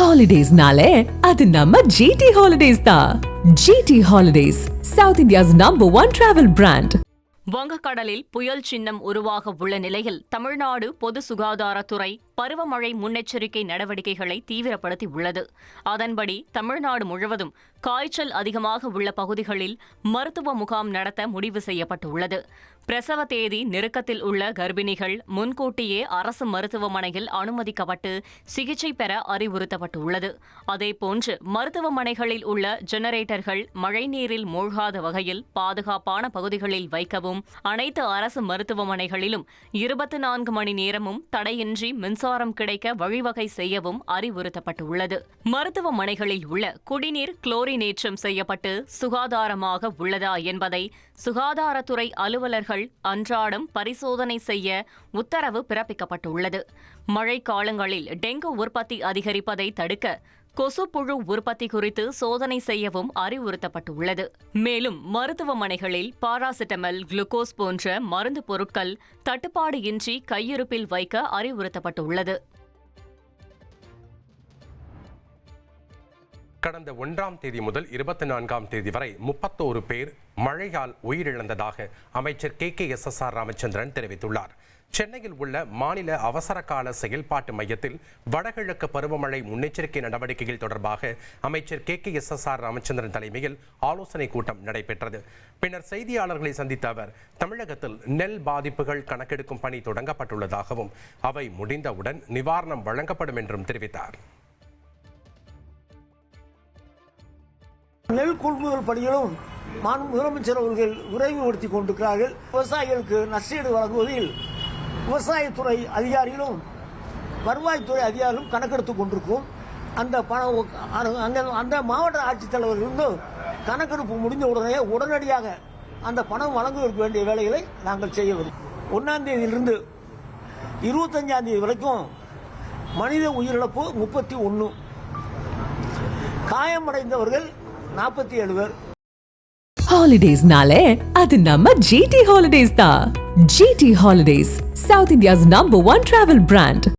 Holidays-nale, அது நம்ம GT Holidays தான். GT Holidays, South India's #1 travel brand. வங்கக்கடலில் புயல் சின்னம் உருவாக உள்ள நிலையில் தமிழ்நாடு பொது சுகாதாரத்துறை பருவமழை முன்னெச்சரிக்கை நடவடிக்கைகளை தீவிரப்படுத்தி உள்ளது. அதன்படி தமிழ்நாடு முழுவதும் காய்ச்சல் அதிகமாக உள்ள பகுதிகளில் மருத்துவ முகாம் நடத்த முடிவு செய்யப்பட்டுள்ளது. பிரசவ தேதி நெருக்கத்தில் உள்ள கர்ப்பிணிகள் முன்கூட்டியே அரசு மருத்துவமனையில் அனுமதிக்கப்பட்டு சிகிச்சை பெற அறிவுறுத்தப்பட்டுள்ளது. அதேபோன்று மருத்துவமனைகளில் உள்ள ஜெனரேட்டர்கள் மழைநீரில் மூழ்காத வகையில் பாதுகாப்பான பகுதிகளில் வைக்கவும், அனைத்து அரசு மருத்துவமனைகளிலும் 24 மணி நேரமும் தடையின்றி மின்சாரம் கிடைக்க வழிவகை செய்யவும் அறிவுறுத்தப்பட்டுள்ளது. மருத்துவமனைகளில் உள்ள குடிநீர் குளோரினேற்றம் செய்யப்பட்டு சுகாதாரமாக உள்ளதா என்பதை சுகாதாரத்துறை அலுவலர்கள் அன்றாடம் பரிசோதனை செய்ய உத்தரவு பிறப்பிக்கப்பட்டுள்ளது. மழை காலங்களில் டெங்கு உற்பத்தி அதிகரிப்பதை தடுக்க கொசுப்புழு உற்பத்தி குறித்து சோதனை செய்யவும் அறிவுறுத்தப்பட்டுள்ளது. மேலும் மருத்துவமனைகளில் பாராசிட்டமல், குளுக்கோஸ் போன்ற மருந்து பொருட்கள் தட்டுப்பாடு இன்றி கையிருப்பில் வைக்க அறிவுறுத்தப்பட்டுள்ளது. கடந்த 1ஆம் தேதி முதல் 24ஆம் தேதி வரை 31 பேர் மழையால் உயிரிழந்ததாக அமைச்சர் KKSSR ராமச்சந்திரன் தெரிவித்துள்ளார். சென்னையில் உள்ள மாநில அவசரகால செயல்பாட்டு மையத்தில் வடகிழக்கு பருவமழை முன்னெச்சரிக்கை நடவடிக்கைகள் தொடர்பாக அமைச்சர் KKSSR ராமச்சந்திரன் தலைமையில் ஆலோசனை கூட்டம் நடைபெற்றது. பின்னர் செய்தியாளர்களை சந்தித்த அவர், தமிழகத்தில் நெல் பாதிப்புகள் கணக்கெடுக்கும் பணி தொடங்கப்பட்டுள்ளதாகவும் அவை முடிந்தவுடன் நிவாரணம் வழங்கப்படும் என்றும் தெரிவித்தார். நெல் கொள்முதல் பணிகளும் முதலமைச்சர் அவர்கள் விரைவுபடுத்திக் கொண்டிருக்கிறார்கள். விவசாயிகளுக்கு நஷ்டஈடு வழங்குவதில் விவசாயத்துறை அதிகாரிகளும் வருவாய்த்துறை அதிகாரிகளும் கணக்கெடுத்துக் கொண்டிருக்கும். அந்த பணம் அந்த மாவட்ட ஆட்சித்தலைவர்கள் கணக்கெடுப்பு முடிந்த உடனடியாக அந்த பணம் வழங்குவதற்கு வேண்டிய வேலைகளை நாங்கள் செய்ய வேண்டும். 1ஆம் தேதியிலிருந்து 25ஆம் தேதி வரைக்கும் மனித உயிரிழப்பு 31, காயமடைந்தவர்கள் 47 பேர். Holidays-nale, அது நம்ம GT Holidays தான். GT Holidays, South India's #1 travel brand.